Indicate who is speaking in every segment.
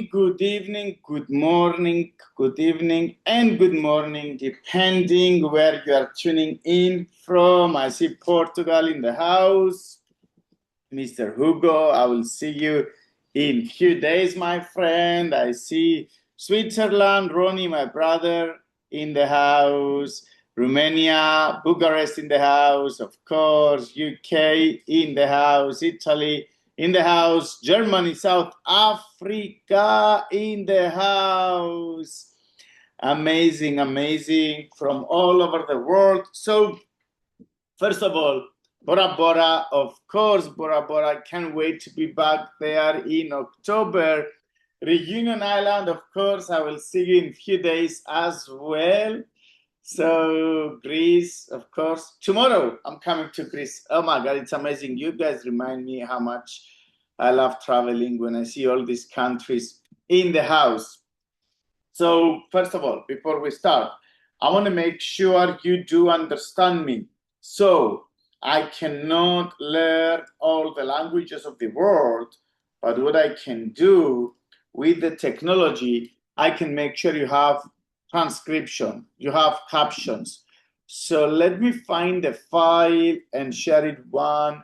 Speaker 1: good evening, good morning, good evening, and good morning, depending where you are tuning in from. I see Portugal in the house. Mr. Hugo, I will see you in a few days, my friend. I see Switzerland, Ronnie, my brother, in the house. Romania, Bucharest in the house, of course. UK in the house. Italy in the house. Germany, South Africa in the house. Amazing, amazing from all over the world. So, first of all, Bora Bora, of course, Bora Bora. Can't wait to be back there in October. Reunion Island, of course, I will see you in a few days as well. So Greece, of course. Tomorrow, I'm coming to Greece. Oh my God, it's amazing. You guys remind me how much I love traveling when I see all these countries in the house. So first of all, before we start, I want to make sure you do understand me. So I cannot learn all the languages of the world, but what I can do with the technology, I can make sure you have transcription, you have captions. So let me find the file and share it one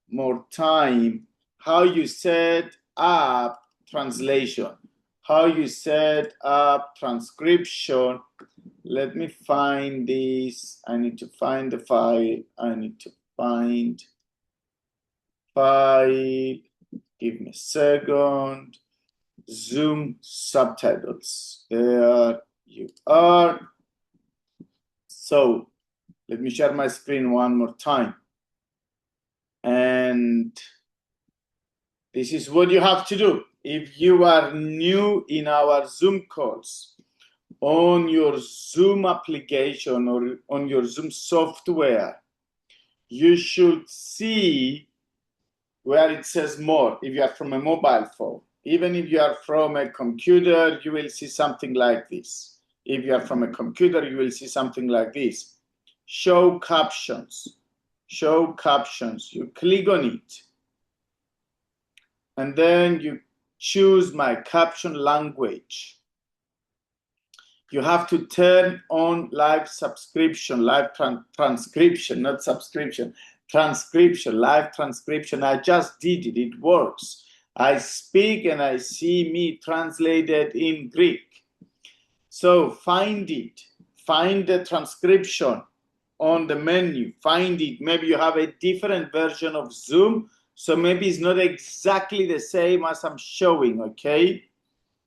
Speaker 1: more time. How you set up translation, how you set up transcription. Let me find this. I need to find the file. I need to find file. Give me a second. Zoom subtitles. There you are. So let me share my screen one more time. And this is what you have to do. If you are new in our Zoom calls, on your Zoom application or on your Zoom software, you should see where it says more if you are from a mobile phone. Even if you are from a computer, you will see something like this. If you are from a computer, you will see something like this. Show captions. Show captions. You click on it. And then you choose my caption language. You have to turn on live subscription, live transcription, not subscription, transcription, live transcription. I just did it. It works. I speak and I see me translated in Greek. So find it. Find the transcription on the menu. Find it. Maybe you have a different version of Zoom. So maybe it's not exactly the same as I'm showing, okay?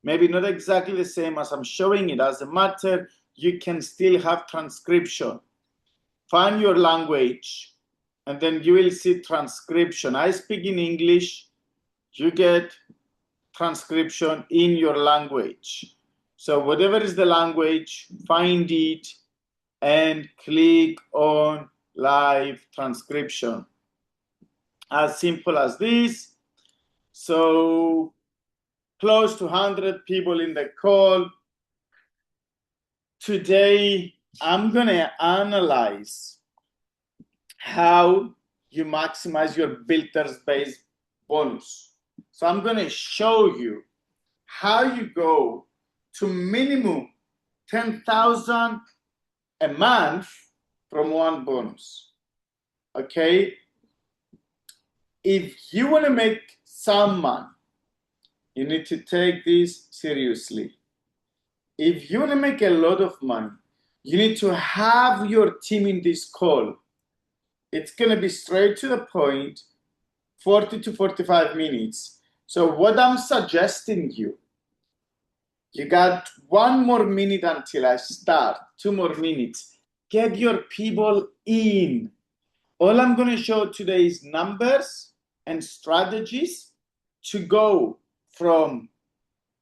Speaker 1: Maybe not exactly the same as I'm showing it. As a matter, you can still have transcription. Find your language, and then you will see transcription. I speak in English. You get transcription in your language. So whatever is the language, find it and click on live transcription. As simple as this. So close to 100 people in the call. Today, I'm going to analyze how you maximize your builders-based bonus. So I'm going to show you how you go to minimum 10,000 a month from one bonus. Okay? If you want to make some money, you need to take this seriously. If you want to make a lot of money, you need to have your team in this call. It's going to be straight to the point, 40 to 45 minutes. So what I'm suggesting you got 1 more minute until I start, 2 more minutes. Get your people in. All I'm going to show today is numbers and strategies to go from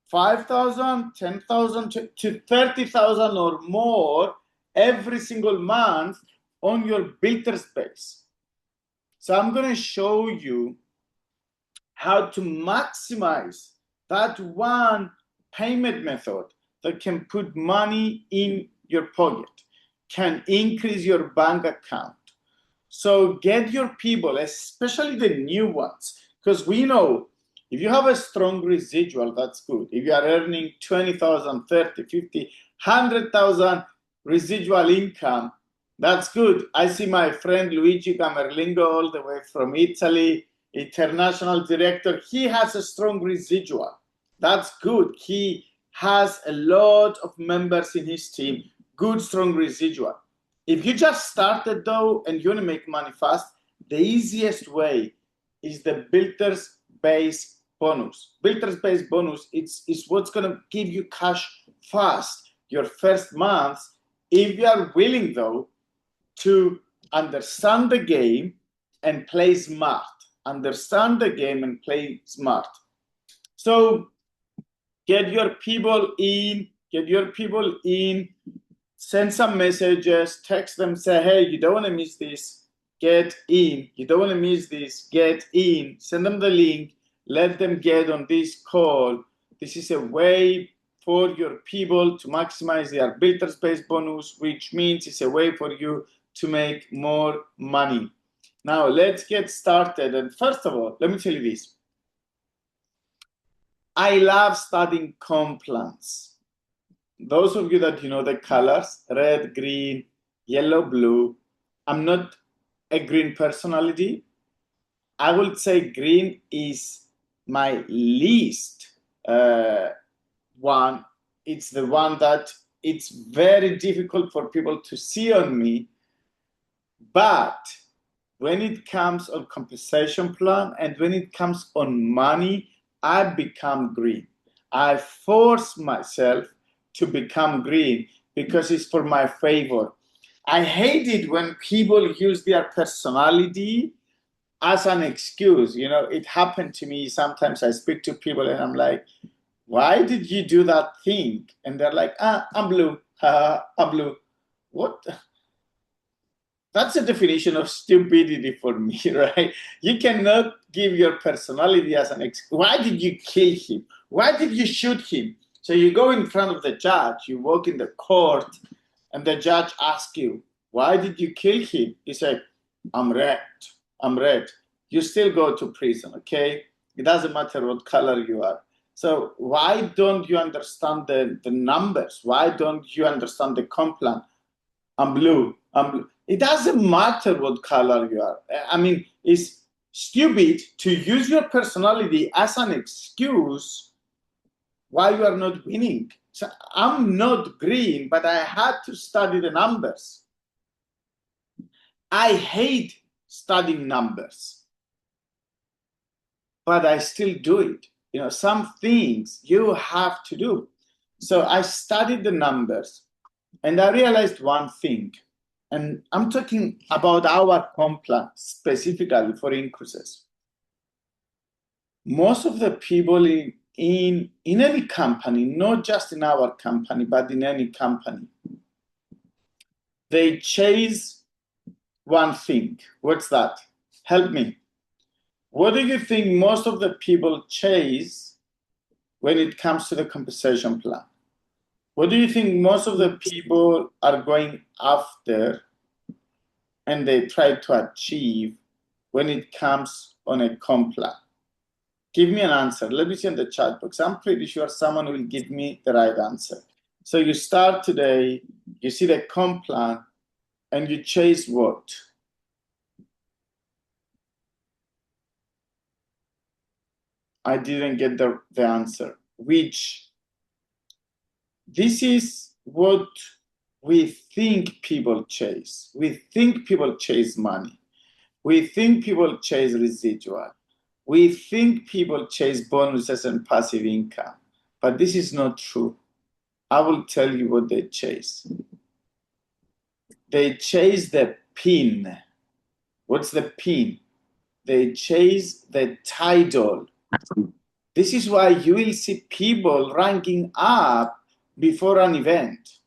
Speaker 1: 5,000, 10,000 to 30,000 or more every single month on your builder space. So I'm going to show you how to maximize that one payment method that can put money in your pocket, can increase your bank account. So get your people, especially the new ones, because we know If you have a strong residual, that's good. If you are earning 20,000, 30, 50, 100,000 residual income, that's good. I see my friend Luigi Camerlingo all the way from Italy, international director. He has a strong residual. That's good. He has a lot of members in his team, good, strong residual. If you just started though and you want to make money fast, the easiest way is the builder's base bonus. Builder's base bonus is what's going to give you cash fast your first month if you are willing though to understand the game and play smart. Understand the game and play smart. So get your people in, send some messages, text them, say, hey, you don't want to miss this, get in. You don't want to miss this, get in. Send them the link, let them get on this call. This is a way for your people to maximize their builder space bonus, which means it's a way for you to make more money. Now, let's get started. And first of all, let me tell you this. I love studying comp plans. Those of you that you know the colors, red, green, yellow, blue. I'm not a green personality. I would say green is my least one. It's the one that it's very difficult for people to see on me. But when it comes on compensation plan and when it comes on money, I become green. I force myself to become green because it's for my favor. I hate it when people use their personality as an excuse. You know, it happened to me. Sometimes I speak to people and I'm like, why did you do that thing? And they're like, I'm blue. I'm blue. What? That's a definition of stupidity for me, right? You cannot give your personality as an excuse. Why did you kill him? Why did you shoot him? So you go in front of the judge, you walk in the court, and the judge asks you, why did you kill him? You say, I'm red. I'm red. You still go to prison, okay? It doesn't matter what color you are. So why don't you understand the numbers? Why don't you understand the comp plan? I'm blue. I'm blue. It doesn't matter what color you are. I mean, it's stupid to use your personality as an excuse why you are not winning. So I'm not green, but I had to study the numbers. I hate studying numbers, but I still do it. You know, some things you have to do. So I studied the numbers and I realized one thing. And I'm talking about our comp plan specifically for increases. Most of the people in any company, not just in our company, but in any company, they chase one thing. What's that? Help me. What do you think most of the people chase when it comes to the compensation plan? What do you think most of the people are going after and they try to achieve when it comes on a comp plan? Give me an answer. Let me see in the chat box. I'm pretty sure someone will give me the right answer. So you start today, you see the comp plan, and you chase what? I didn't get the answer. Which? This is what we think people chase. We think people chase money. We think people chase residual. We think people chase bonuses and passive income. But this is not true. I will tell you what they chase. They chase the pin. What's the pin? They chase the title. This is why you will see people ranking up before an event.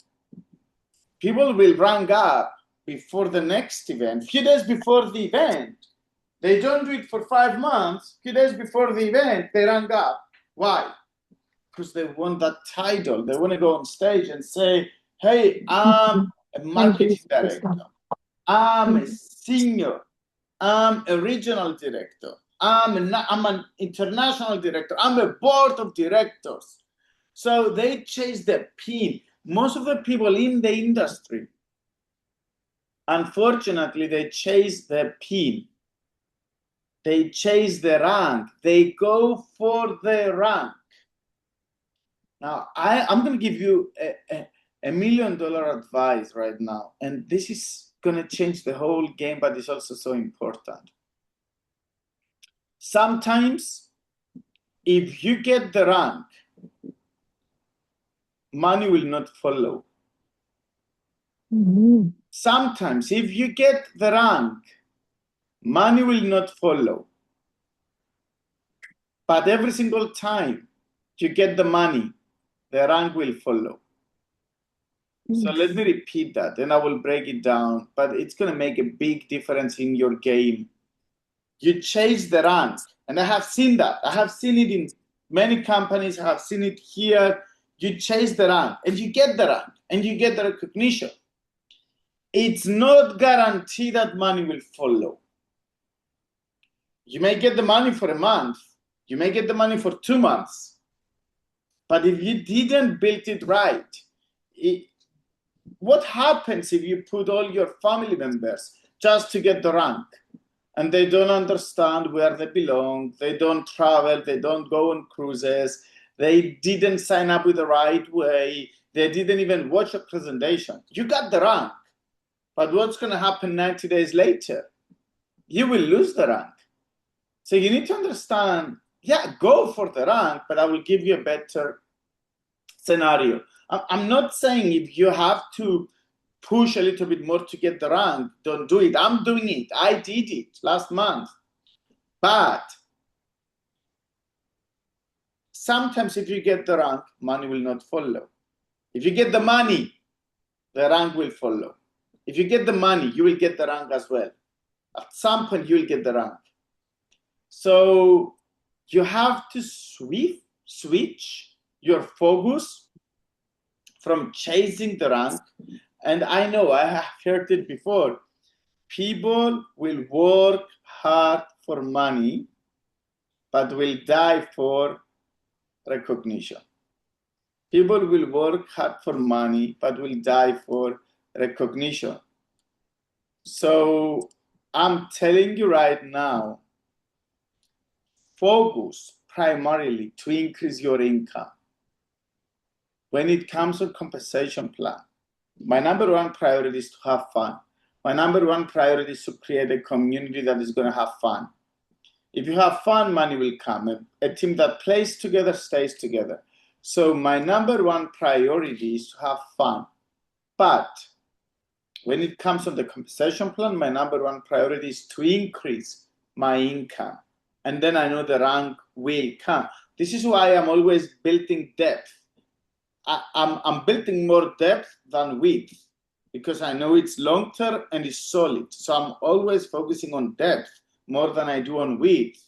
Speaker 1: People will rank up before the next event, few days before the event. They don't do it for 5 months. Few days before the event, they rank up. Why? Because they want that title. They want to go on stage and say, hey, I'm a marketing director. I'm a senior. I'm a regional director. I'm an international director. I'm a board of directors. So they chase the pin. Most of the people in the industry, unfortunately, they chase the pin. They chase the rank. They go for the rank. Now, I'm going to give you a $1 million advice right now. And this is going to change the whole game, but it's also so important. Sometimes, if you get the rank, money will not follow. Mm-hmm. Sometimes, if you get the rank, money will not follow. But every single time you get the money, the rank will follow. So let me repeat that, and I will break it down, but it's going to make a big difference in your game. You chase the rank, and I have seen that. I have seen it in many companies. I have seen it here. You chase the rank, and you get the rank, and you get the recognition. It's not guaranteed that money will follow. You may get the money for a month. You may get the money for 2 months. But if you didn't build it right, what happens if you put all your family members just to get the rank? And they don't understand where they belong. They don't travel. They don't go on cruises. They didn't sign up with the right way. They didn't even watch a presentation. You got the rank. But what's going to happen 90 days later? You will lose the rank. So you need to understand, yeah, go for the rank, but I will give you a better scenario. I'm not saying if you have to push a little bit more to get the rank, don't do it. I'm doing it. I did it last month. But sometimes if you get the rank, money will not follow. If you get the money, the rank will follow. If you get the money, you will get the rank as well. At some point, you will get the rank. So you have to switch your focus from chasing the rank. And I know I have heard it before. People will work hard for money, but will die for recognition. People will work hard for money, but will die for recognition. So I'm telling you right now, focus primarily to increase your income. When it comes to compensation plan, my number one priority is to have fun. My number one priority is to create a community that is going to have fun. If you have fun, money will come. A team that plays together stays together. So my number one priority is to have fun. But when it comes to the compensation plan, my number one priority is to increase my income. And then I know the rank will come. This is why I'm always building depth. I'm building more depth than width because I know it's long-term and it's solid. So I'm always focusing on depth more than I do on width.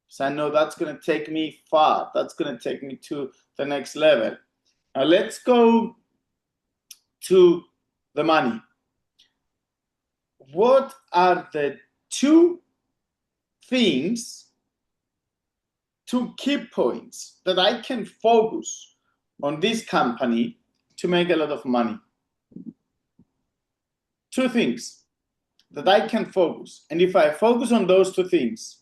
Speaker 1: So I know that's going to take me far. That's going to take me to the next level. Now let's go to the money. What are the two key points that I can focus on this company to make a lot of money? Two things that I can focus. And if I focus on those two things,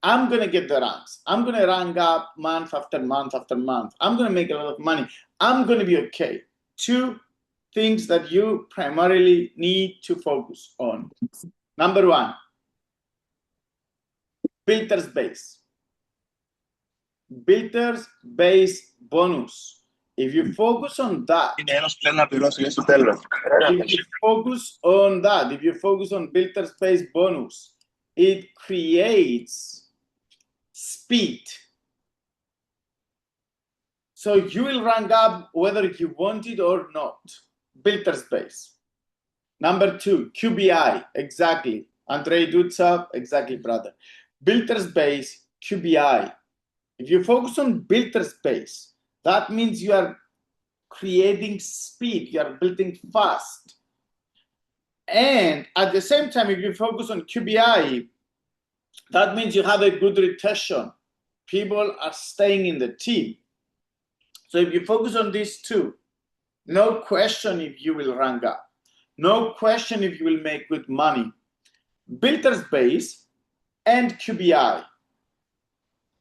Speaker 1: I'm going to get the ranks. I'm going to rank up month after month after month. I'm going to make a lot of money. I'm going to be okay. Two things that you primarily need to focus on. Number one, builder's base. Builder's base bonus. If you focus on that, if you focus on builder's base bonus, it creates speed. So you will rank up whether you want it or not. Builder's base. Number two, QBI. Exactly. Andrei Dutsav, exactly, brother. Builder's base, QBI. If you focus on builder's base, that means you are creating speed, you are building fast. And at the same time, if you focus on QBI, That means you have a good retention. People are staying in the team. So if you focus on these two, no question if you will rank up. No question if you will make good money. Builder's base and QBI.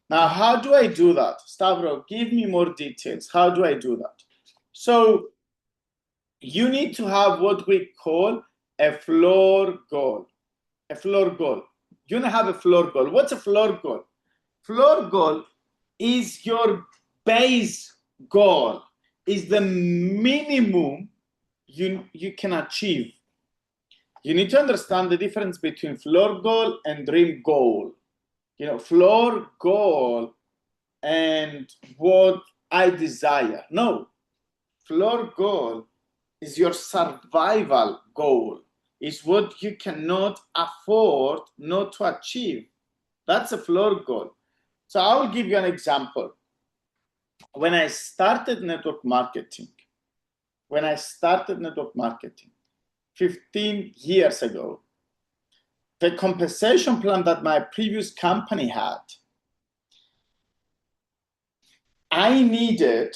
Speaker 1: Now, how do I do that? Stavros, give me more details. How do I do that? So you need to have what we call a floor goal. A floor goal. You want to have a floor goal. What's a floor goal? Floor goal is your base goal, is the minimum you can achieve. You need to understand the difference between floor goal and dream goal. You know, floor goal and what I desire. No, floor goal is your survival goal. Is what you cannot afford not to achieve. That's a floor goal. So I will give you an example. When I started network marketing, 15 years ago, the compensation plan that my previous company had, I needed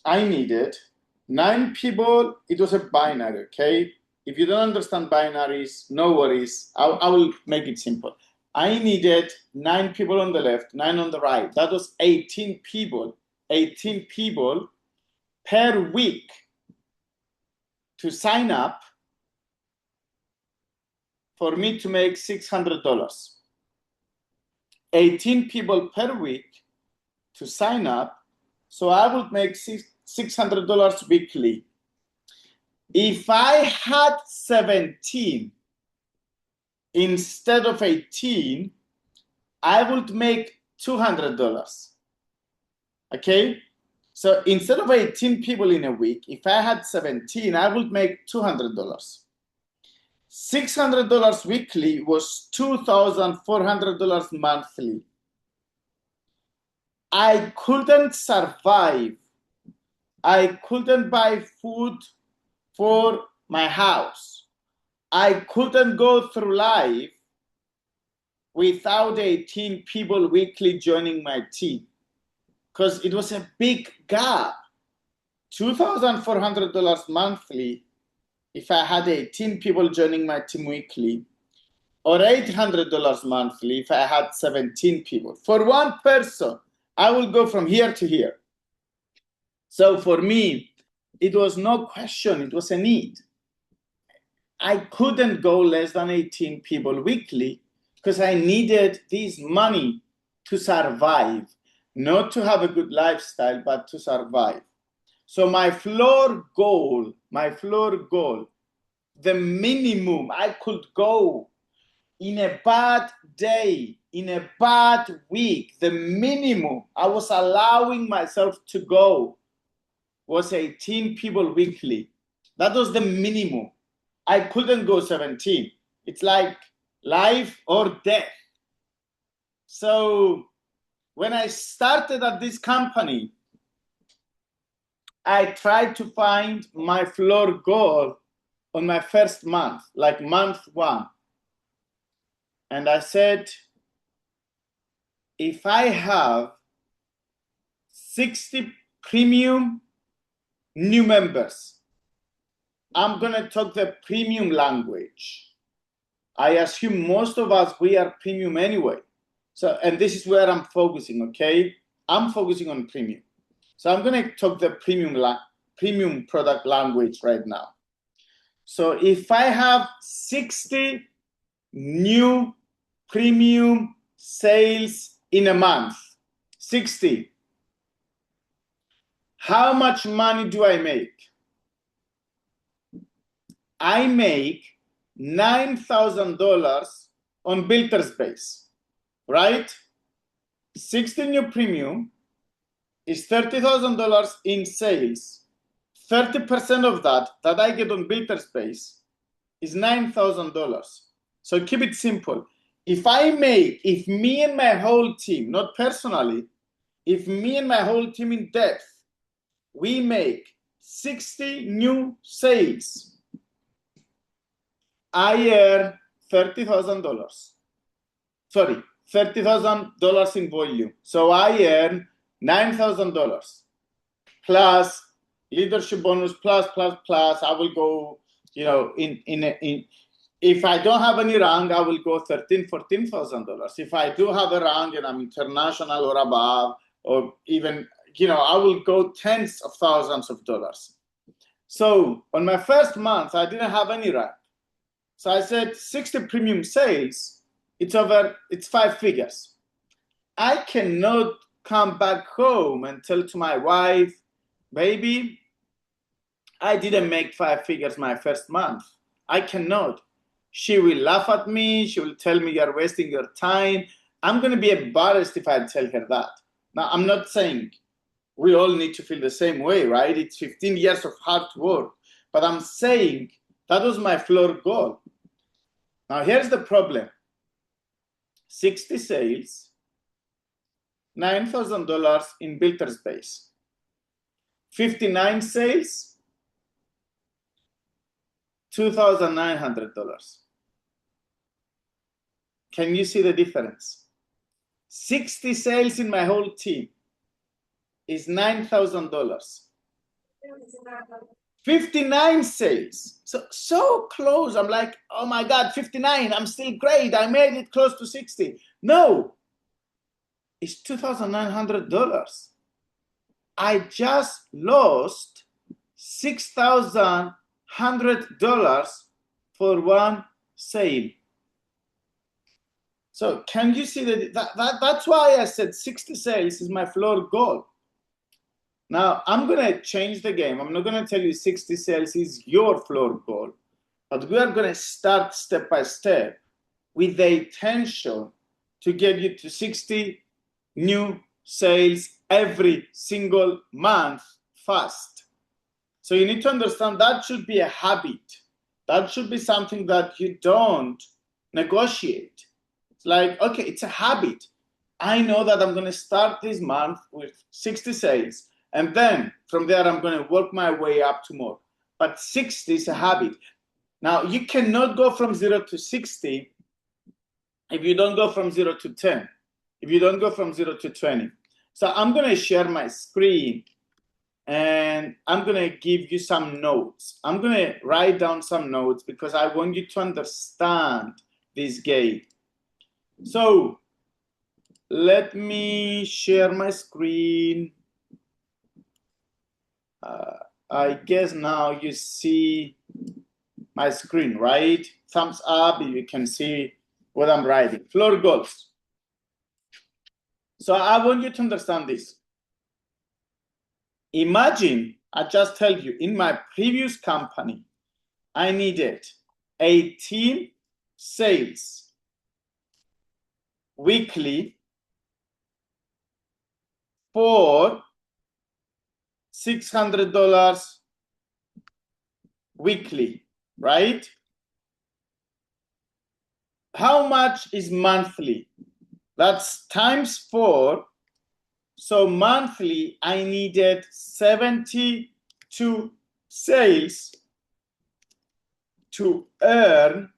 Speaker 1: 9 people. It was a binary, okay? If you don't understand binaries, no worries. I will make it simple. I needed 9 people on the left, 9 on the right. That was 18 people per week to sign up for me to make $600. 18 people per week to sign up, so I would make $600 weekly. If I had 17 instead of 18, I would make $200. Okay? So instead of 18 people in a week, if I had 17, I would make $200. $600 weekly was $2,400 monthly. I couldn't survive. I couldn't buy food for my house. I couldn't go through life without 18 people weekly joining my team because it was a big gap. $2,400 monthly if I had 18 people joining my team weekly, or $800 monthly if I had 17 people. For one person, I will go from here to here. So for me, it was no question, it was a need. I couldn't go less than 18 people weekly because I needed this money to survive, not to have a good lifestyle, but to survive. So my floor goal, the minimum I could go in a bad day, in a bad week, the minimum I was allowing myself to go was 18 people weekly. That was the minimum. I couldn't go 17. It's like life or death. So when I started at this company, I tried to find my floor goal on my first month, like month 1. And I said, if I have 60 premium new members, I'm going to talk the premium language. I assume most of us, we are premium anyway. So, and this is where I'm focusing, okay? I'm focusing on premium. So I'm going to talk the premium product language right now. So if I have 60 new premium sales in a month, 60, how much money do I make? I make $9,000 on Builder's Base, right? 60 new premium is $30,000 in sales. 30% of that I get on Builder's Base is $9,000. So keep it simple. If me and my whole team, not personally, if me and my whole team in depth, we make 60 new sales, I earn $30,000. sorry, $30,000 in volume. So I earn $9,000 plus leadership bonus plus. I will go, if I don't have any rank, I will go $14,000. If I do have a rank and I'm international or above, or even, I will go tens of thousands of dollars. So on my first month, I didn't have any rank. So I said 60 premium sales, it's 5 figures. I cannot come back home and tell to my wife, baby, I didn't make 5 figures my first month. I cannot. She will laugh at me. She will tell me you're wasting your time. I'm going to be embarrassed if I tell her that. Now, I'm not saying we all need to feel the same way, right? It's 15 years of hard work. But I'm saying that was my floor goal. Now, here's the problem. 60 sales, $9,000 in builder space. 59 sales, $2,900. Can you see the difference? 60 sales in my whole team is $9,000. 59 sales, so close. I'm like, oh my God, 59, I'm still great. I made it close to 60. No, it's $2,900. I just lost $6,100 for one sale. So can you see that's why I said 60 sales is my floor goal. Now, I'm going to change the game. I'm not going to tell you 60 sales is your floor goal, but we are going to start step by step with the intention to get you to 60 new sales every single month fast. So you need to understand that should be a habit. That should be something that you don't negotiate. It's like, okay, it's a habit. I know that I'm going to start this month with 60 sales. And then from there, I'm going to work my way up to more. But 60 is a habit. Now, you cannot go from 0 to 60 if you don't go from 0 to 10, if you don't go from 0 to 20. So I'm going to share my screen, and I'm going to give you some notes. I'm going to write down some notes because I want you to understand this game. So let me share my screen. I guess now you see my screen, right? Thumbs up if you can see what I'm writing. Floor goals. So I want you to understand this. Imagine, I just tell you, in my previous company, I needed 18 sales weekly for $600 weekly, right? How much is monthly? That's times 4. So monthly, I needed 72 sales to earn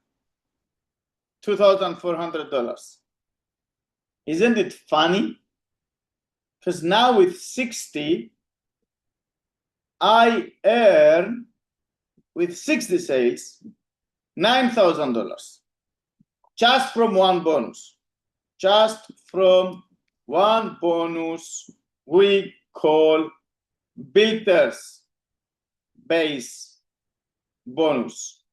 Speaker 1: $2,400. Isn't it funny? Because now with 60, I earn, with 60 sales, $9,000 just from one bonus. Just from one bonus we call builders base bonus.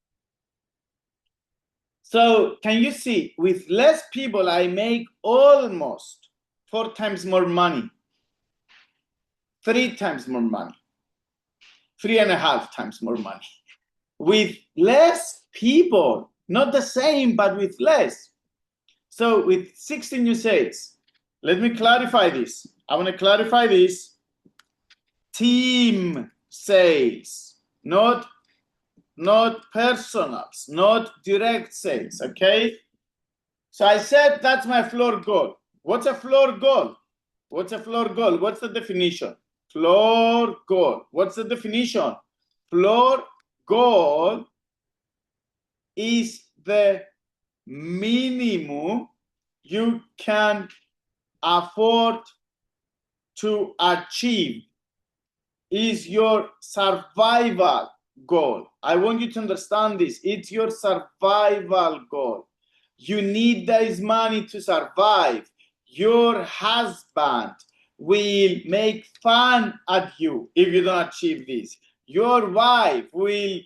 Speaker 1: So can you see, with less people, I make almost 4 times more money, 3 times more money, 3.5 times more money. With less people, not the same, but with less. So with 60 new sales, let me clarify this. I want to clarify this. Team sales, not personals, not direct sales, okay? So I said that's my floor goal. What's a floor goal? What's a floor goal? What's the definition? Floor goal. What's the definition? Floor goal is the minimum you can afford to achieve is your survival goal. I want you to understand this. It's your survival goal. You need this money to survive. Your husband will make fun at you if you don't achieve this. Your wife will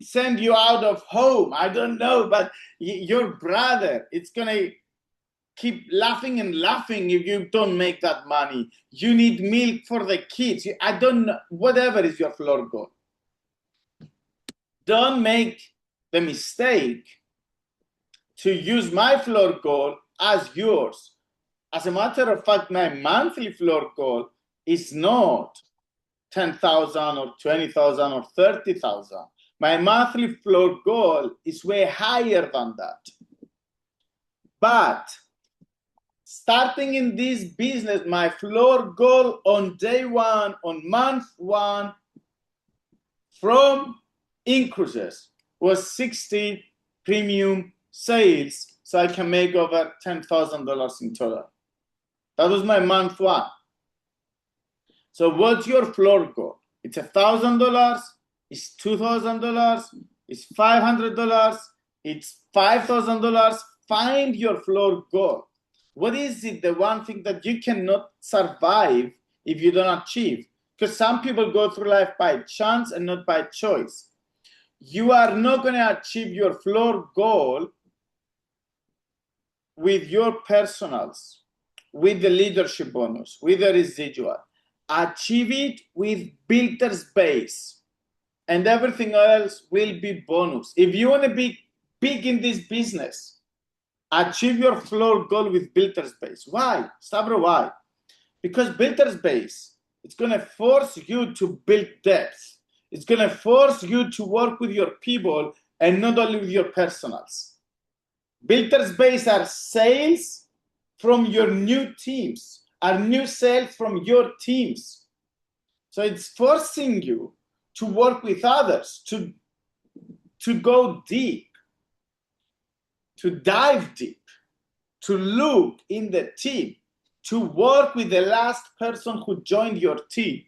Speaker 1: send you out of home. I don't know, but your brother, it's going to keep laughing and laughing if you don't make that money. You need milk for the kids. I don't know, whatever is your floor goal. Don't make the mistake to use my floor goal as yours. As a matter of fact, my monthly floor goal is not 10,000 or 20,000 or 30,000. My monthly floor goal is way higher than that. But starting in this business, my floor goal on day one, on month one, from increases was 60 premium sales, so I can make over $10,000 in total. That was my month one. So what's your floor goal? It's $1,000, it's $2,000, it's $500, it's $5,000. Find your floor goal. What is it, the one thing that you cannot survive if you don't achieve? Because some people go through life by chance and not by choice. You are not going to achieve your floor goal with your personals, with the leadership bonus, with the residual. Achieve it with builder's base, and everything else will be bonus. If you want to be big in this business, achieve your floor goal with builder's base. Why? Stavros, why? Because builder's base, it's going to force you to build depth. It's going to force you to work with your people and not only with your personals. Builder's base are sales from your new teams, are new sales from your teams. So it's forcing you to work with others, to go deep, to dive deep, to look in the team, to work with the last person who joined your team.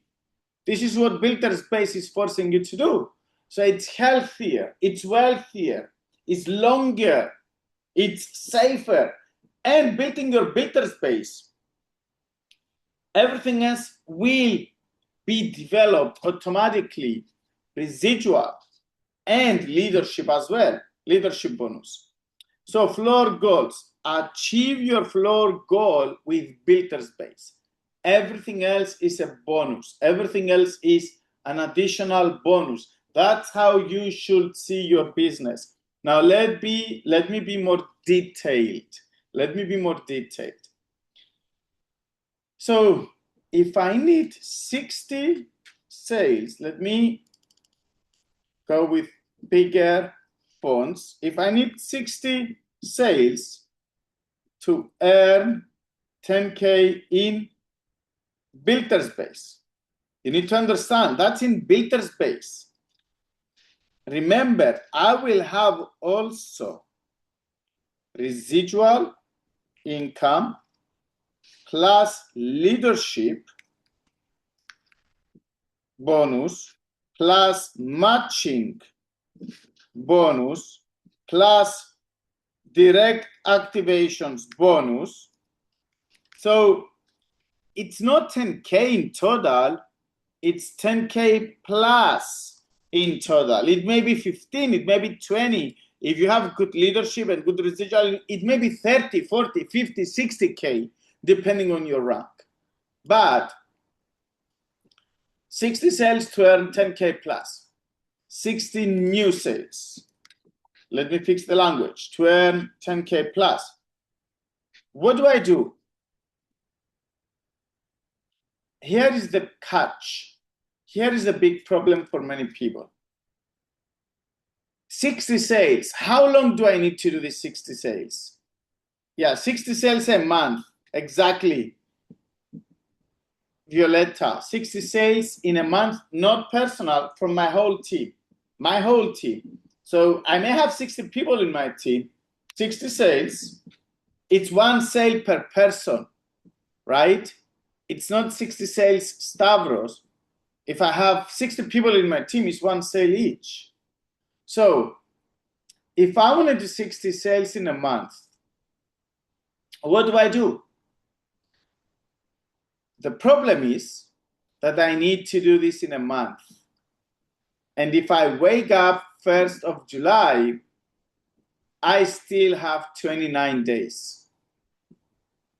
Speaker 1: This is what builder's base is forcing you to do. So it's healthier, it's wealthier, it's longer, it's safer. And building your builder's base, everything else will be developed automatically, residual and leadership as well, leadership bonus. So floor goals, achieve your floor goal with builder's base. Everything else is a bonus. Everything else is an additional bonus. That's how you should see your business. Now let me be more detailed. Let me be more detailed. So if I need 60 sales, let me go with bigger fonts. If I need 60 sales to earn 10K in builder's base, you need to understand that's in builder's base. Remember, I will have also residual income plus leadership bonus plus matching bonus plus direct activations bonus. So it's not 10K in total, it's 10K plus in total. It may be 15, it may be 20. If you have good leadership and good residual, it may be 30, 40, 50, 60K, depending on your rank. But 60 sales to earn 10K plus, 60 new sales. Let me fix the language, to earn 10K plus. What do? Here is the catch. Here is a big problem for many people. 60 sales. How long do I need to do these 60 sales? Yeah, 60 sales a month. Exactly. Violetta, 60 sales in a month, not personal, from my whole team. My whole team. So I may have 60 people in my team, 60 sales It's one sale per person, right? It's not 60 sales Stavros. If I have 60 people in my team, it's one sale each. So if I want to do 60 sales in a month, what do I do? The problem is that I need to do this in a month. And if I wake up 1st of July, I still have 29 days.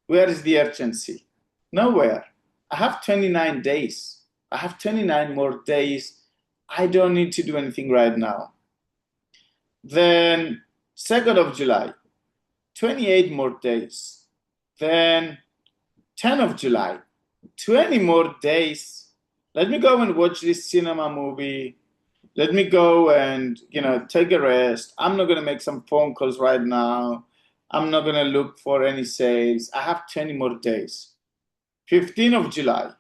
Speaker 1: Where is the urgency? Nowhere. I have 29 days. I have 29 more days. I don't need to do anything right now. Then 2nd of July, 28 more days. Then 10th of July, 20 more days. Let me go and watch this cinema movie. Let me go and, take a rest. I'm not going to make some phone calls right now. I'm not going to look for any sales. I have 20 more days. 15th of July.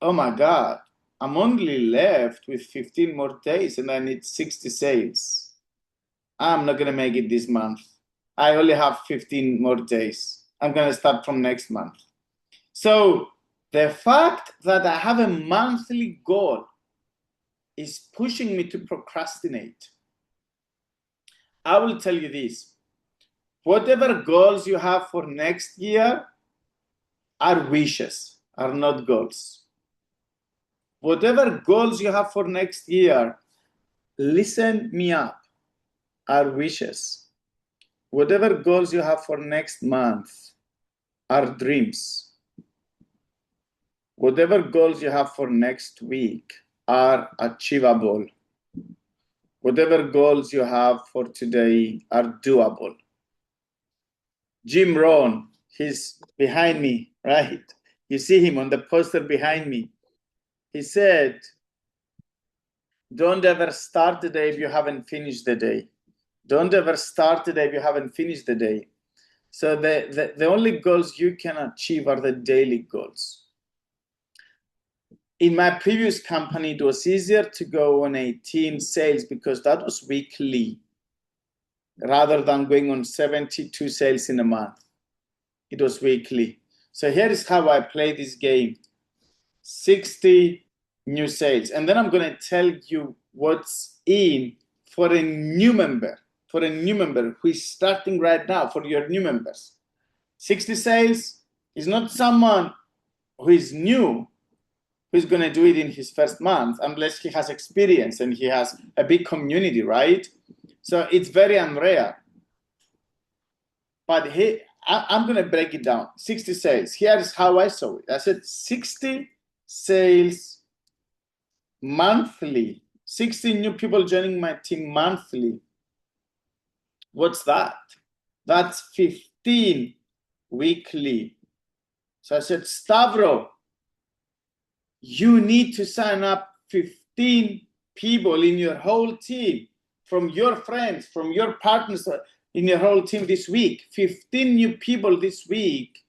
Speaker 1: Oh my God. I'm only left with 15 more days and I need 60 sales. I'm not going to make it this month. I only have 15 more days. I'm going to start from next month. So the fact that I have a monthly goal is pushing me to procrastinate. I will tell you this. Whatever goals you have for next year are wishes, are not goals. Whatever goals you have for next year, listen me up, are wishes. Whatever goals you have for next month are dreams. Whatever goals you have for next week are achievable. Whatever goals you have for today are doable. Jim Rohn, he's behind me, right? You see him on the poster behind me. He said, don't ever start the day if you haven't finished the day. Don't ever start the day if you haven't finished the day. So the only goals you can achieve are the daily goals. In my previous company, it was easier to go on a team sales because that was weekly rather than going on 72 sales in a month. It was weekly. So here is how I play this game. 60 new sales. And then I'm going to tell you what's in for a new member, who is starting right now, for your new members. 60 sales is not someone who is new, who's going to do it in his first month, unless he has experience and he has a big community, right? So it's very unrare. But I'm going to break it down. 60 sales. Here's how I saw it. I said 60 sales monthly. 60 new people joining my team monthly. What's that? That's 15 weekly. So I said, Stavro, you need to sign up 15 people in your whole team, from your friends, from your partners in your whole team this week. 15 new people this week,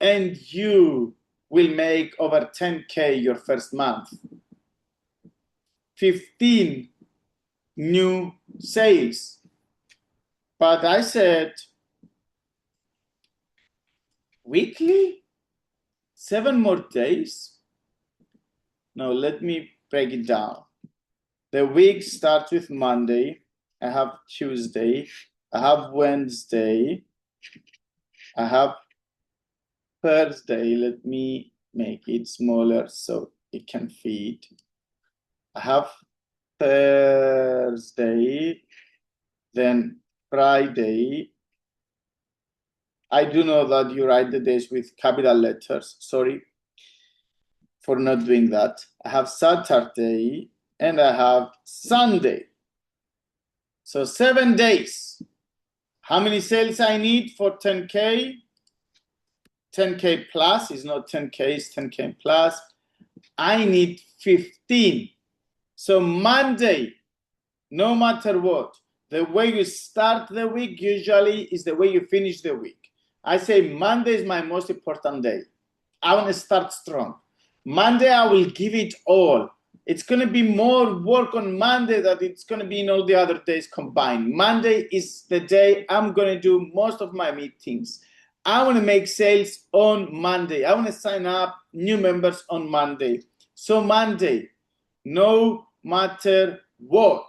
Speaker 1: and you will make over 10K your first month. 15 new sales. But I said, weekly? 7 more days? No, let me break it down. The week starts with Monday. I have Tuesday. I have Wednesday. I have Thursday. Let me make it smaller so it can fit. I have Thursday, then Friday. I do know that you write the days with capital letters. Sorry for not doing that. I have Saturday and I have Sunday. So 7 days. How many sales I need for 10K? 10K plus is not 10K, it's 10K plus. I need 15. So Monday, no matter what, the way you start the week usually is the way you finish the week. I say Monday is my most important day. I want to start strong. Monday, I will give it all. It's going to be more work on Monday than it's going to be in all the other days combined. Monday is the day I'm going to do most of my meetings. I want to make sales on Monday. I want to sign up new members on Monday. So Monday, no matter what,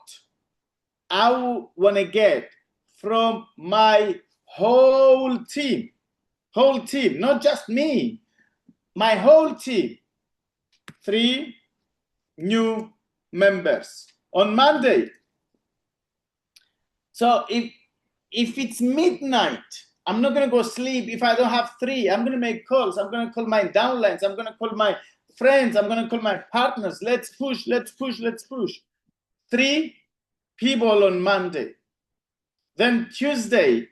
Speaker 1: I want to get from my whole team, not just me, my whole team, 3 new members on Monday. So if it's midnight, I'm not going to go sleep if I don't have 3. I'm going to make calls. I'm going to call my downlines. I'm going to call my friends. I'm going to call my partners. Let's push. 3 people on Monday. Then Tuesday,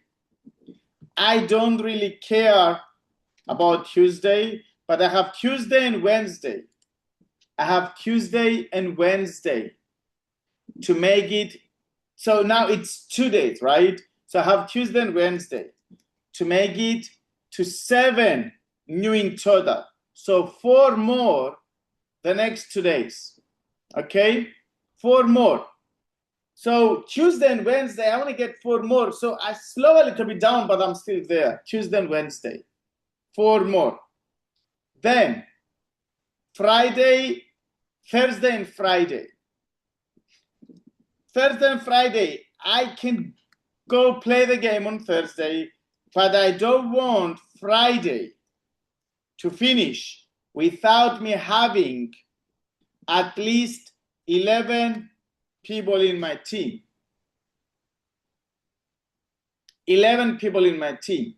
Speaker 1: I don't really care about Tuesday, but I have Tuesday and Wednesday. To make it. So now it's 2 days, right? So I have Tuesday and Wednesday to make it to 7 new in total. So 4 more the next 2 days. Okay? 4 more. So Tuesday and Wednesday, I want to get 4 more. So I slow a little bit down, but I'm still there. Tuesday and Wednesday, 4 more. Then Thursday and Friday. I can go play the game on Thursday, but I don't want Friday to finish without me having at least 11 people in my team. 11 people in my team.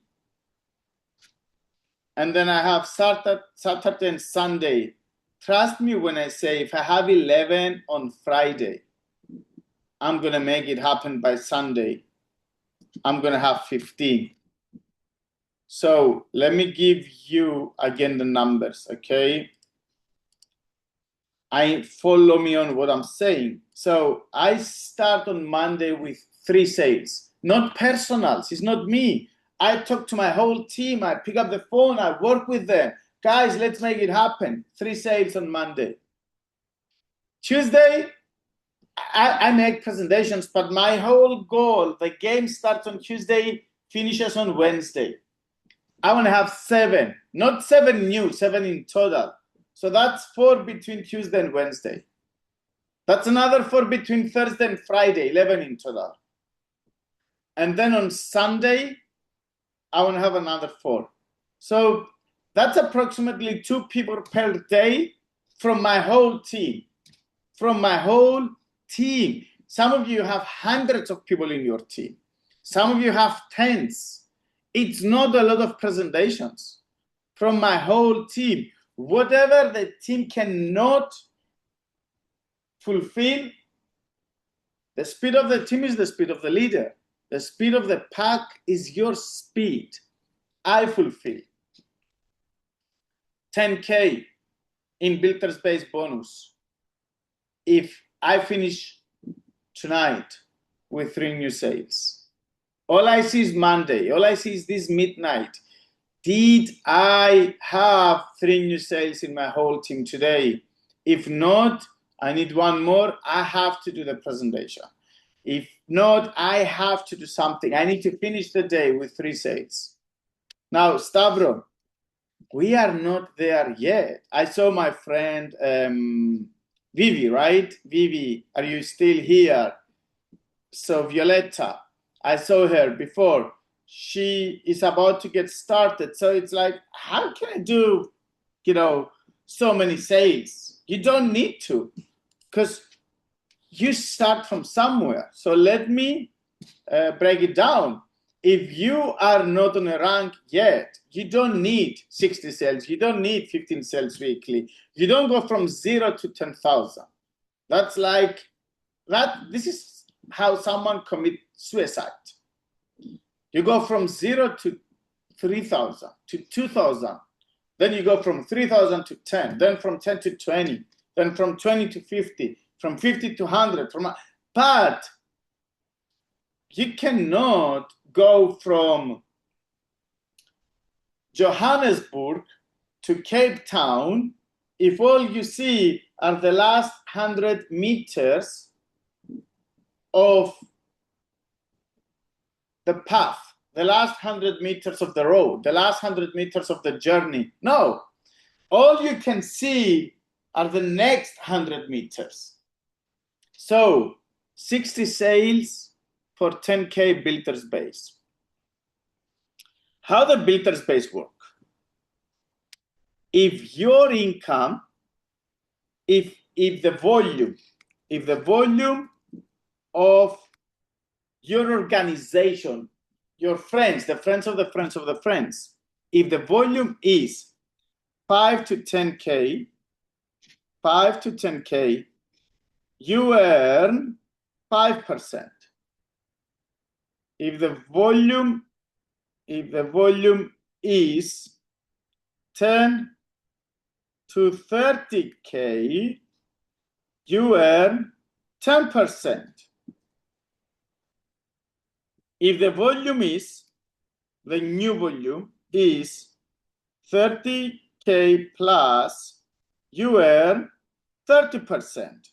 Speaker 1: And then I have Saturday and Sunday. Trust me when I say if I have 11 on Friday, I'm going to make it happen by Sunday. I'm going to have 15. So let me give you again the numbers, okay? Follow me on what I'm saying. So I start on Monday with 3 sales, not personals. It's not me. I talk to my whole team. I pick up the phone. I work with them. Guys, let's make it happen. 3 sales on Monday. Tuesday, I make presentations, but my whole goal, the game starts on Tuesday, finishes on Wednesday. I want to have 7, not 7 new, 7 in total. So that's 4 between Tuesday and Wednesday. That's another 4 between Thursday and Friday, 11 in total. And then on Sunday, I want to have another 4. So that's approximately 2 people per day from my whole team. Some of you have hundreds of people in your team. Some of you have tens. It's not a lot of presentations. From my whole team, whatever the team cannot fulfill, the speed of the team is the speed of the leader. The speed of the pack is your speed. I fulfill 10K in Builder's Base bonus if I finish tonight with 3 new sales. All I see is Monday. All I see is this midnight. Did I have 3 new sales in my whole team today? If not, I need 1 more. I have to do the presentation. If not, I have to do something. I need to finish the day with 3 sales. Now, Stavros, we are not there yet. I saw my friend Vivi, right? Vivi, are you still here? So Violetta, I saw her before. She is about to get started. So it's like, how can I do, so many sales? You don't need to, because you start from somewhere. So let me break it down. If you are not on a rank yet, you don't need 60 sales. You don't need 15 sales weekly. You don't go from 0 to 10,000. That's like that. This is how someone commits suicide. You go from 0 to 3,000 to 2,000. Then you go from 3,000 to 10. Then from 10 to 20. Then from 20 to 50. From 50 to 100. But you cannot go from Johannesburg to Cape Town if all you see are the last 100 meters of the path, the last 100 meters of the road, the last 100 meters of the journey. No, all you can see are the next 100 meters. So 60 sales for 10K builder's base. How the builder's base work? If your income, if the volume of your organization, your friends, the friends of the friends of the friends, if the volume is 5 to 10K, you earn 5%. If the volume is 10 to 30K, you earn 10%. If the volume is, the new volume is 30K plus, you earn 30%.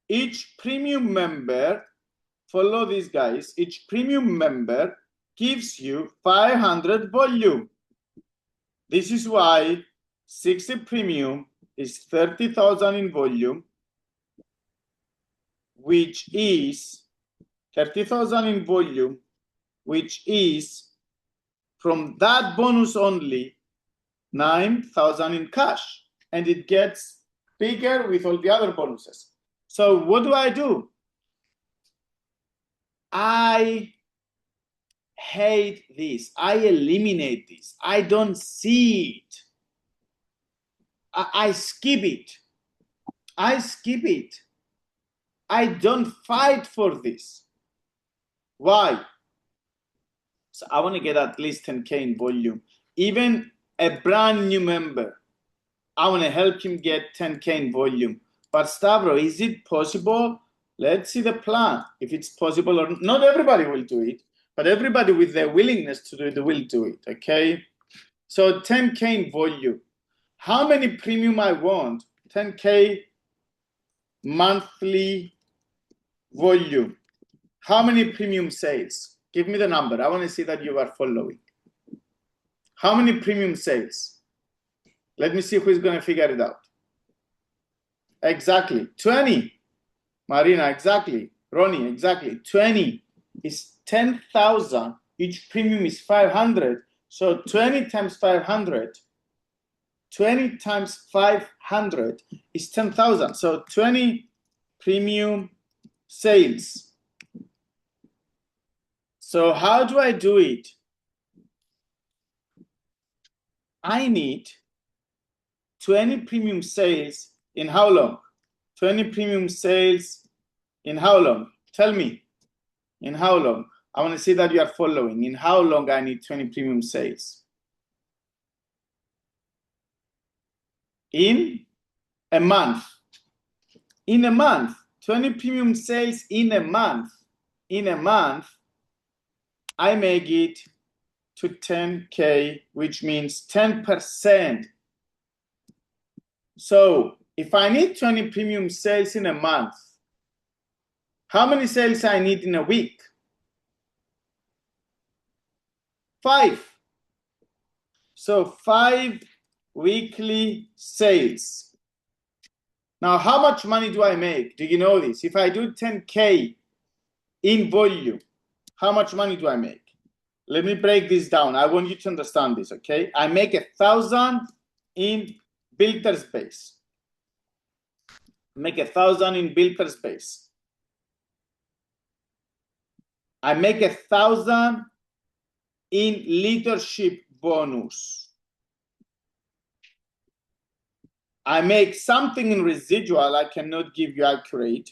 Speaker 1: Each premium member, follow these guys, each premium member gives you 500 volume. This is why 60 premium is 30,000 in volume, which is 30,000 in volume, which is from that bonus only 9,000 in cash, and it gets bigger with all the other bonuses. So what do? I hate this. I eliminate this. I don't see it. I skip it. I skip it. I don't fight for this. Why? So I want to get at least 10K in volume. Even a brand new member, I want to help him get 10K in volume. But Stavros, is it possible? Let's see the plan. If it's possible or not, everybody will do it, but everybody with their willingness to do it will do it, okay? So 10K in volume. How many premium I want? 10K monthly volume. How many premium sales? Give me the number. I want to see that you are following. How many premium sales? Let me see who's going to figure it out. Exactly. 20. Marina, exactly. Ronnie, exactly. 20 is 10,000. Each premium is 500. So 20 times 500. 20 times 500 is 10,000. So 20 premium sales. So how do I do it? I need 20 premium sales in how long? 20 premium sales in how long? Tell me. In how long? I want to see that you are following. In how long I need 20 premium sales? In a month. In a month. 20 premium sales in a month. In a month, I make it to 10K, which means 10%. So if I need 20 premium sales in a month, how many sales I need in a week? 5. So 5 weekly sales. Now, how much money do I make? Do you know this? If I do 10K in volume, how much money do I make? Let me break this down. I want you to understand this, okay? I make 1,000 in builder's base. Make 1,000 in builder's base. I make 1,000 in leadership bonus. I make something in residual. I cannot give you accurate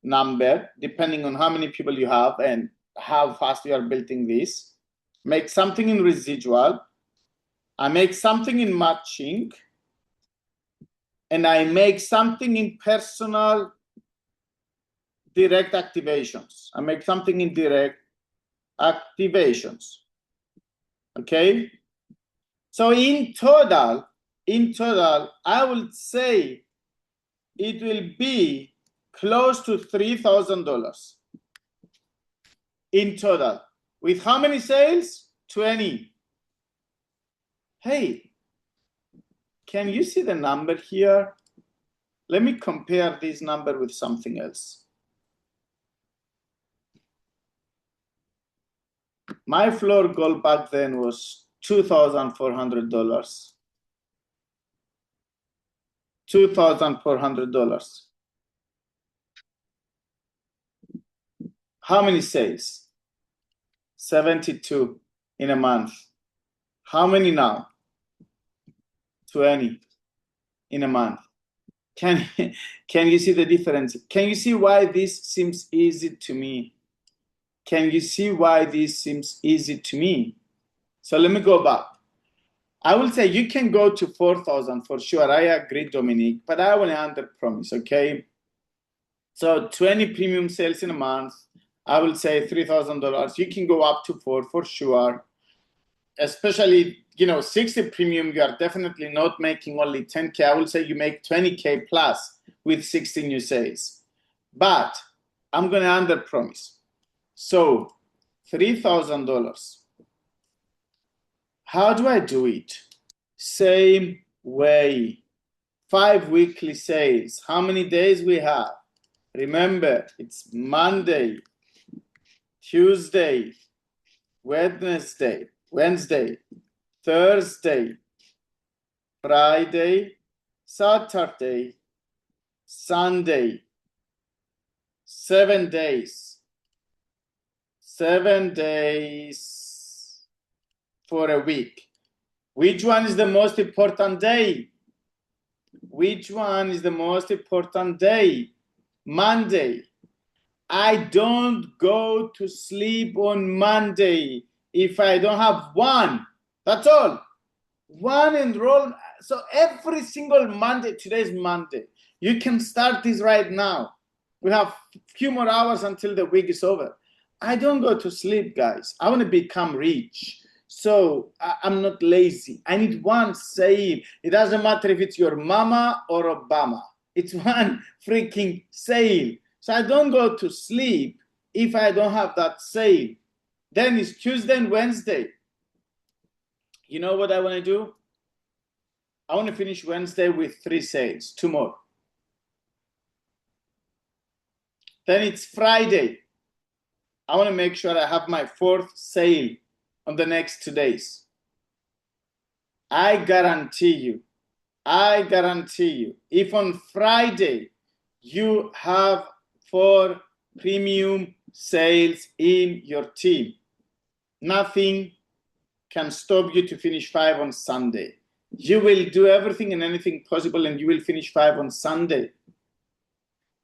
Speaker 1: number depending on how many people you have and how fast you are building this. Make something in residual. I make something in matching. And I make something in personal direct activations. I make something in direct activations. Okay? So in total, in total, I would say it will be close to $3,000 in total. With how many sales? 20. Hey, can you see the number here? Let me compare this number with something else. My floor goal back then was $2,400. $2,400. How many sales? 72 in a month. How many now? 20 in a month. Can you see the difference? Can you see why this seems easy to me? Can you see why this seems easy to me? So let me go back. I will say you can go to 4,000 for sure. I agree, Dominique, but I want to under promise, okay? So 20 premium sales in a month, I will say $3,000. You can go up to 4 for sure. Especially, 60 premium, you are definitely not making only 10K. I will say you make 20K plus with 60 new sales. But I'm going to under promise. So $3,000. How do I do it? Same way. 5 weekly sales. How many days we have? Remember, it's Monday, Tuesday, Wednesday, Thursday, Friday, Saturday, Sunday. 7 days. 7 days for a week. Which one is the most important day? Which one is the most important day? Monday. I don't go to sleep on Monday if I don't have one. That's all. One enrollment. So every single Monday, today's Monday, you can start this right now. We have a few more hours until the week is over. I don't go to sleep, guys. I want to become rich. So I'm not lazy. I need one sale. It doesn't matter if it's your mama or Obama. It's one freaking sale. So I don't go to sleep if I don't have that sale. Then it's Tuesday and Wednesday. You know what I want to do? I want to finish Wednesday with 3 sales, 2 more. Then it's Friday. I want to make sure I have my 4th sale on the next 2 days. I guarantee you, if on Friday you have 4 premium sales in your team, nothing can stop you to finish 5 on Sunday. You will do everything and anything possible and you will finish 5 on Sunday.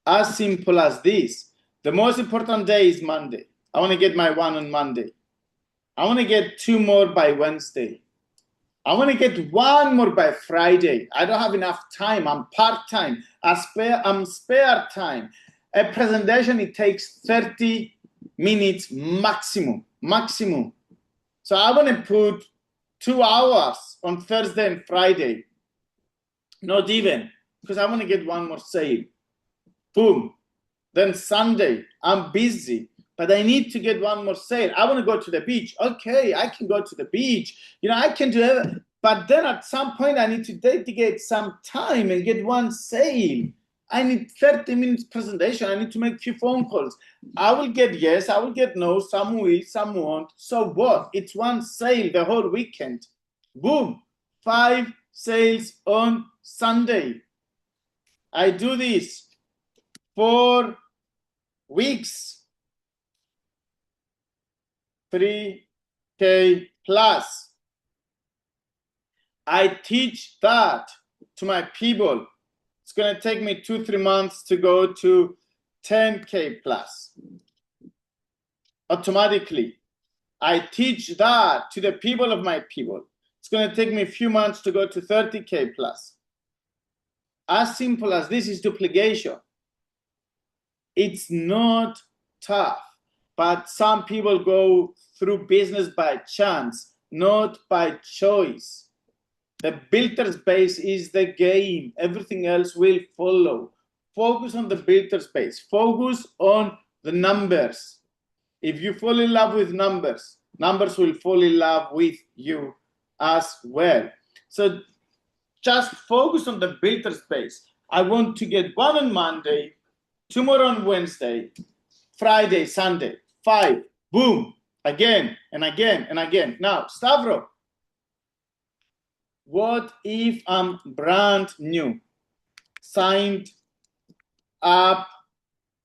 Speaker 1: As simple as this. The most important day is Monday. I want to get my 1 on Monday. I want to get 2 more by Wednesday. I want to get 1 more by Friday. I don't have enough time. I'm part-time. I'm spare time. A presentation, it takes 30 minutes maximum. So I want to put 2 hours on Thursday and Friday. Not even, because I want to get 1 more sale. Boom. Then Sunday, I'm busy, but I need to get 1 more sale. I want to go to the beach. Okay, I can go to the beach. I can do it. But then at some point, I need to dedicate some time and get 1 sale. I need 30 minutes presentation. I need to make a few phone calls. I will get yes, I will get no. Some will, some won't. So what? It's 1 sale the whole weekend. Boom. 5 sales on Sunday. I do this for weeks. 3K plus. I teach that to my people. It's going to take me 2-3 months to go to 10K plus. Automatically. I teach that to the people of my people. It's going to take me a few months to go to 30K plus. As simple as this is duplication. It's not tough, but some people go through business by chance, not by choice. The builder's base is the game. Everything else will follow. Focus on the builder's base. Focus on the numbers. If you fall in love with numbers, numbers will fall in love with you as well. So just focus on the builder's base. I want to get 1 on Monday, 2 more on Wednesday, Friday, Sunday, 5, boom, again and again and again. Now, Stavros, what if I'm brand new, signed up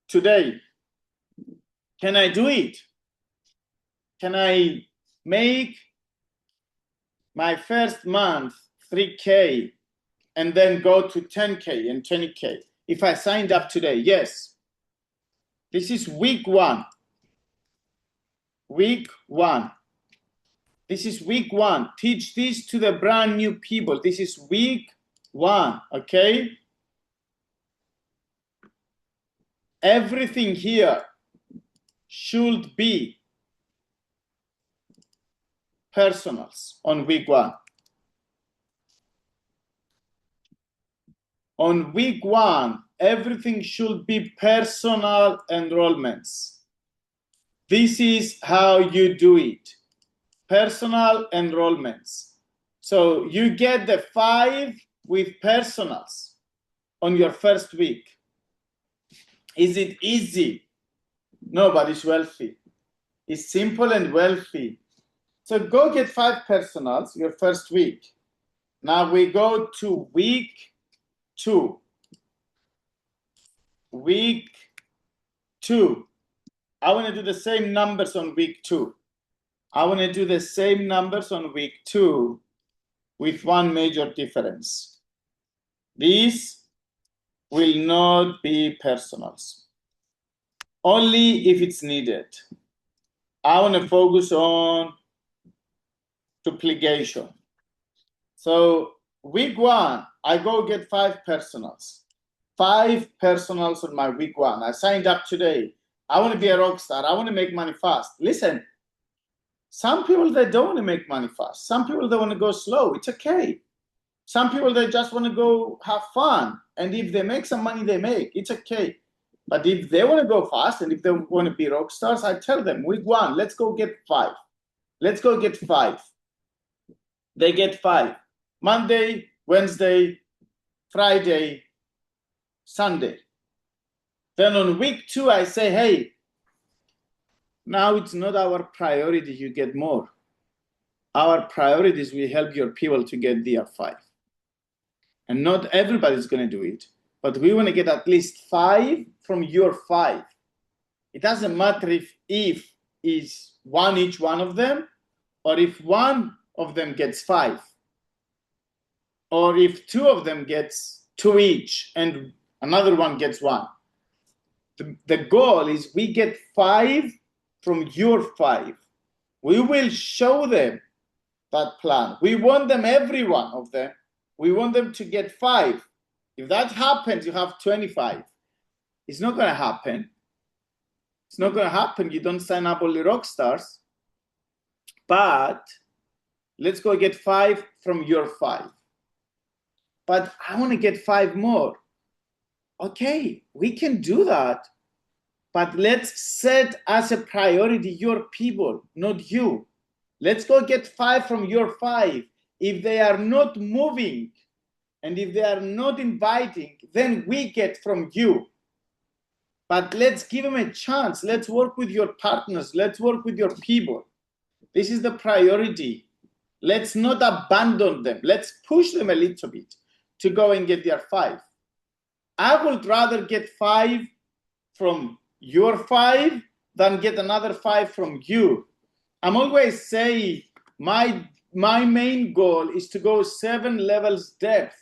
Speaker 1: today? Can I do it? Can I make my first month 3K and then go to 10K and 20K? If I signed up today, yes. This is week 1. Week 1. This is week 1. Teach this to the brand new people. This is week 1, okay? Everything here should be personals on week 1. On week 1, everything should be personal enrollments. This is how you do it. Personal enrollments. So you get the 5 with personals on your first week. Is it easy? Nobody's wealthy. It's simple and wealthy. So go get 5 personals your first week. Now we go to week 2. Week 2. I want to do the same numbers on week 2. I want to do the same numbers on week 2 with one major difference. These will not be personals. Only if it's needed. I want to focus on duplication. So week 1, I go get 5 personals. 5 personals on my week 1. I signed up today. I want to be a rock star. I want to make money fast. Listen, some people, they don't want to make money fast. Some people, they want to go slow. It's okay. Some people, they just want to go have fun. And if they make some money, they make. It's okay. But if they want to go fast and if they want to be rock stars, I tell them, week 1, let's go get 5. Let's go get 5. They get 5. Monday, Wednesday, Friday, Sunday. Then on week 2, I say, hey, now it's not our priority you get more. Our priority is we help your people to get their 5. And not everybody's going to do it, but we want to get at least 5 from your 5. It doesn't matter if is 1 each one of them, or if 1 of them gets 5, or if 2 of them gets 2 each and another one gets 1. The goal is we get 5 from your 5. We will show them that plan. We want them, every one of them, we want them to get 5. If that happens, you have 25. It's not going to happen. It's not going to happen. You don't sign up only rock stars. But let's go get 5 from your 5. But I want to get 5 more. Okay, we can do that. But let's set as a priority your people, not you. Let's go get 5 from your 5. If they are not moving and if they are not inviting, then we get from you. But let's give them a chance. Let's work with your partners. Let's work with your people. This is the priority. Let's not abandon them. Let's push them a little bit to go and get their 5. I would rather get 5 from your 5 than get another 5 from you. I'm always saying my main goal is to go 7 levels depth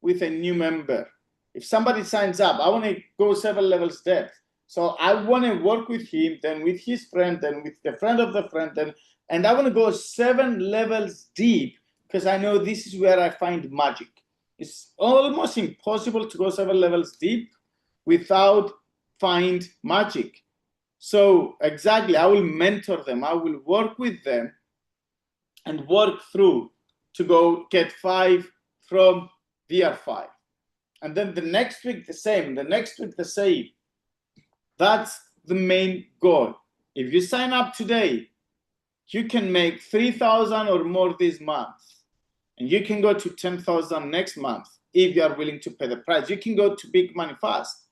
Speaker 1: with a new member. If somebody signs up, I want to go 7 levels depth. So I want to work with him, then with his friend, then with the friend of the friend, and I want to go 7 levels deep because I know this is where I find magic. It's almost impossible to go 7 levels deep without find magic. So exactly, I will mentor them. I will work with them and work through to go get 5 from VR5. And then the next week the same, the next week the same. That's the main goal. If you sign up today, you can make 3,000 or more this month. And you can go to 10,000 next month if you are willing to pay the price. You can go to big money fast.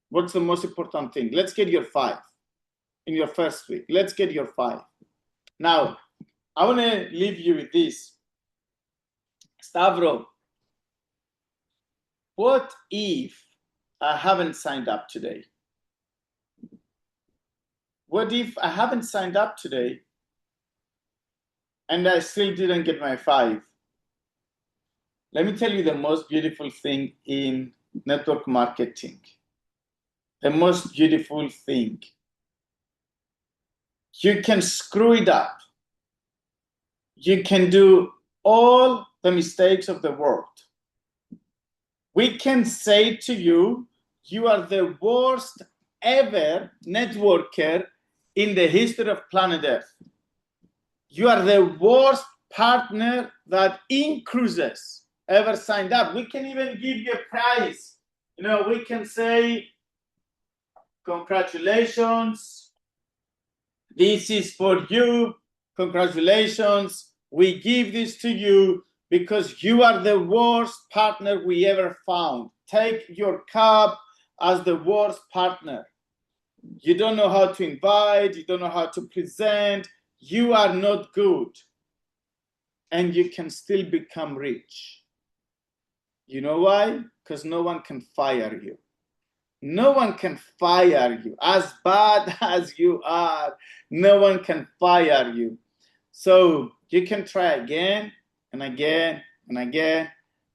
Speaker 1: What's the most important thing? Let's get your 5 in your first week. Let's get your 5. Now, I want to leave you with this. Stavros, what if I haven't signed up today? What if I haven't signed up today and I still didn't get my 5? Let me tell you the most beautiful thing in network marketing. The most beautiful thing. You can screw it up. You can do all the mistakes of the world. We can say to you, you are the worst ever networker in the history of planet Earth. You are the worst partner that in-cruises ever signed up. We can even give you a prize. You know, we can say, congratulations, this is for you, congratulations, we give this to you because you are the worst partner we ever found. Take your cab as the worst partner. You don't know how to invite, you don't know how to present, you are not good. And you can still become rich. You know why? Because no one can fire you. No one can fire you. As bad as you are, no one can fire you. So you can try again and again and again,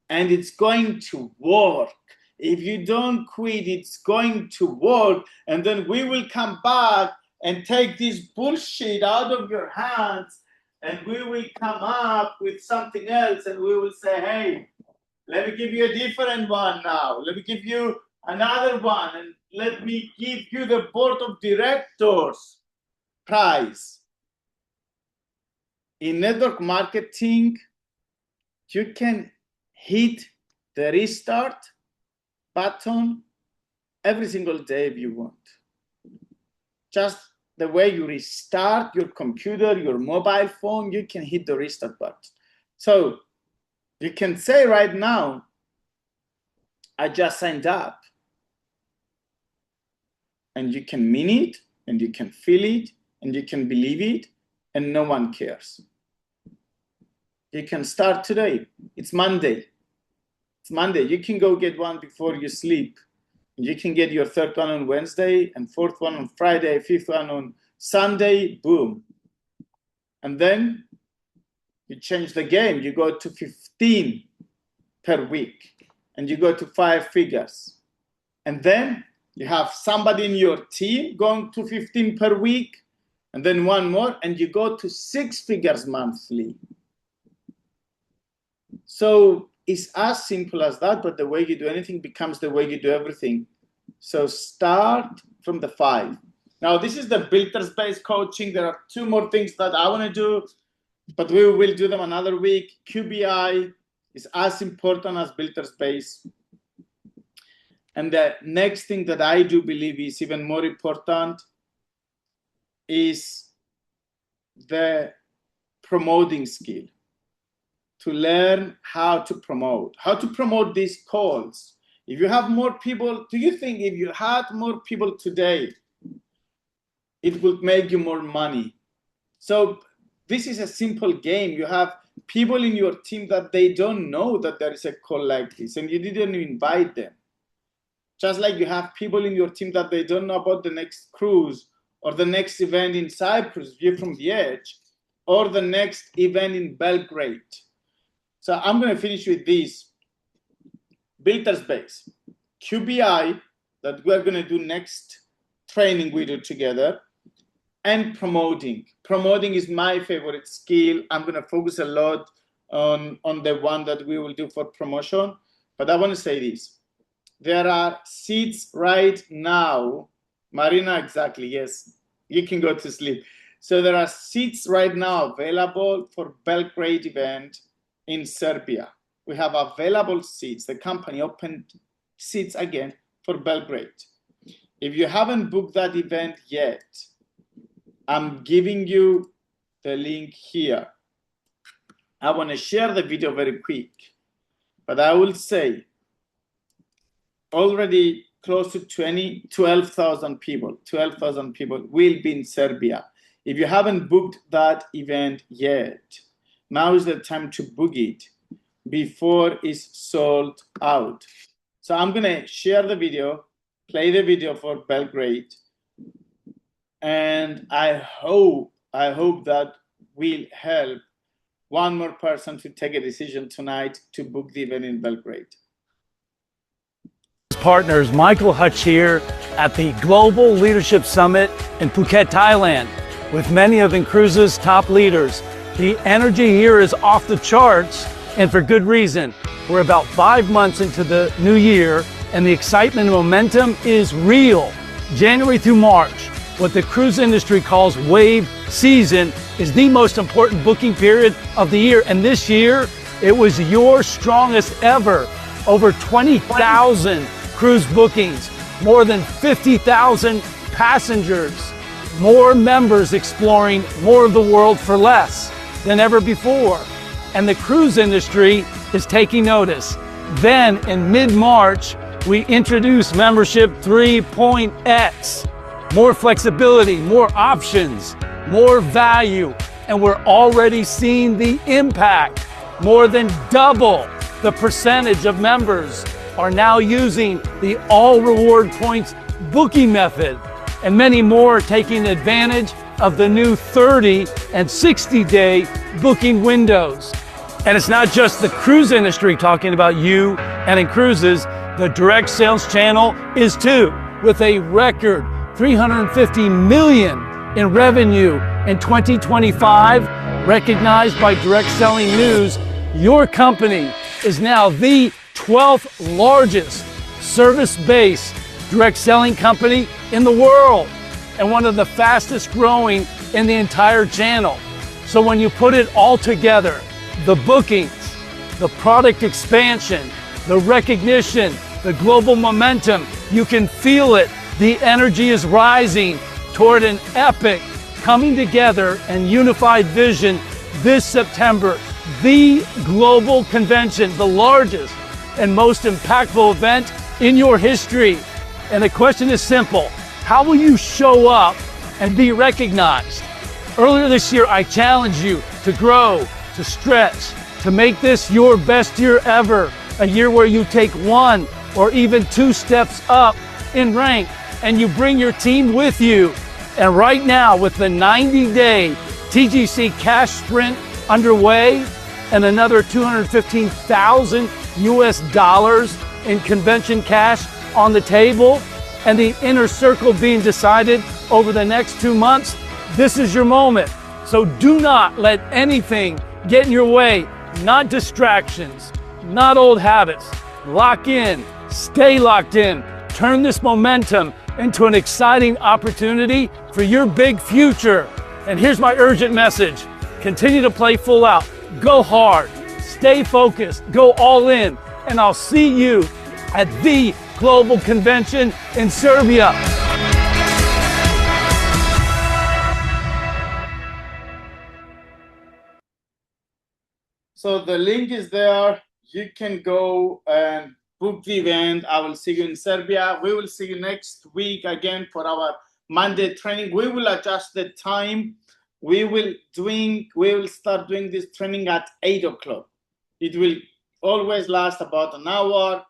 Speaker 1: and it's going to work. If you don't quit, it's going to work, and then we will come back and take this bullshit out of your hands, and we will come up with something else, and we will say, hey, let me give you a different one now. Let me give you another one, and let me give you the board of directors prize. In network marketing, you can hit the restart button every single day if you want. Just the way you restart your computer, your mobile phone, you can hit the restart button. So you can say right now, I just signed up. And you can mean it, and you can feel it, and you can believe it, and no one cares. You can start today. It's Monday. It's Monday. You can go get one before you sleep. You can get your 3rd one on Wednesday, and 4th one on Friday, 5th one on Sunday, boom. And then you change the game. You go to 15 per week, and you go to 5 figures. And then you have somebody in your team going to 15 per week, and then one more, and you go to 6 figures monthly. So it's as simple as that, but the way you do anything becomes the way you do everything. So start from the 5. Now, this is the builder-based coaching. There are 2 more things that I want to do, but we will do them another week. QBI is as important as builder-based. And the next thing that I do believe is even more important is the promoting skill. To learn how to promote these calls. If you have more people, do you think if you had more people today, it would make you more money? So this is a simple game. You have people in your team that they don't know that there is a call like this, and you didn't invite them. Just like you have people in your team that they don't know about the next cruise or the next event in Cyprus, View from the Edge, or the next event in Belgrade. So I'm going to finish with this. Builder's Base, QBI, that we're going to do next training we do together, and promoting. Promoting is my favorite skill. I'm going to focus a lot on the one that we will do for promotion. But I want to say this. There are seats right now. Marina, exactly, yes. You can go to sleep. So there are seats right now available for Belgrade event in Serbia. We have available seats. The company opened seats again for Belgrade. If you haven't booked that event yet, I'm giving you the link here. I want to share the video very quick, but I will say already close to 12,000 people will be in Serbia. If you haven't booked that event yet, now is the time to book it before it's sold out. So I'm gonna share the video, play the video for Belgrade, and I hope that will help one more person to take a decision tonight to book the event in Belgrade.
Speaker 2: Partners, Michael Hutch here at the Global Leadership Summit in Phuket, Thailand, with many of Incruise's top leaders. The energy here is off the charts, and for good reason. We're about 5 months into the new year, and the excitement and momentum is real. January through March, what the cruise industry calls wave season, is the most important booking period of the year. And this year, it was your strongest ever. Over 20,000 cruise bookings, more than 50,000 passengers, more members exploring more of the world for less than ever before. And the cruise industry is taking notice. Then in mid-March, we introduced membership 3.x. More flexibility, more options, more value, and we're already seeing the impact. More than double the percentage of members are now using the all reward points booking method, and many more are taking advantage of the new 30 and 60-day booking windows. And it's not just the cruise industry talking about you and Incruises, the direct sales channel is too, with a record 350 million in revenue in 2025, recognized by Direct Selling News. Your company is now the 12th largest service-based direct selling company in the world, and one of the fastest growing in the entire channel. So when you put it all together, the bookings, the product expansion, the recognition, the global momentum, you can feel it. The energy is rising toward an epic coming together and unified vision this September. The global convention, the largest and most impactful event in your history. And the question is simple: how will you show up and be recognized? Earlier this year, I challenged you to grow, to stretch, to make this your best year ever, a year where you take 1 or even 2 steps up in rank, and you bring your team with you. And right now, with the 90-day TGC cash sprint underway and another $215,000 US in convention cash on the table, and the inner circle being decided over the next 2 months, this is your moment. So do not let anything get in your way, not distractions, not old habits. Lock in, stay locked in, turn this momentum into an exciting opportunity for your big future. And here's my urgent message: continue to play full out, go hard, stay focused, go all in, and I'll see you at the global convention in Serbia.
Speaker 1: So the link is there. You can go and book the event. I will see you in Serbia. We will see you next week again for our Monday training. We will adjust the time. We will start doing this training at 8 o'clock. It will always last about an hour.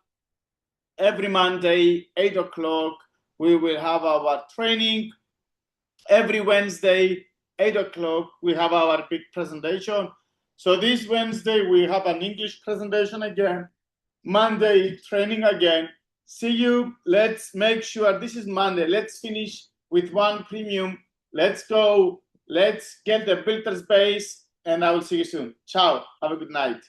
Speaker 1: Every Monday, 8 o'clock, we will have our training. Every Wednesday, 8 o'clock, we have our big presentation. So this Wednesday, we have an English presentation again. Monday, training again. See you. Let's make sure this is Monday. Let's finish with 1 premium. Let's go. Let's get the filter space, and I will see you soon. Ciao. Have a good night.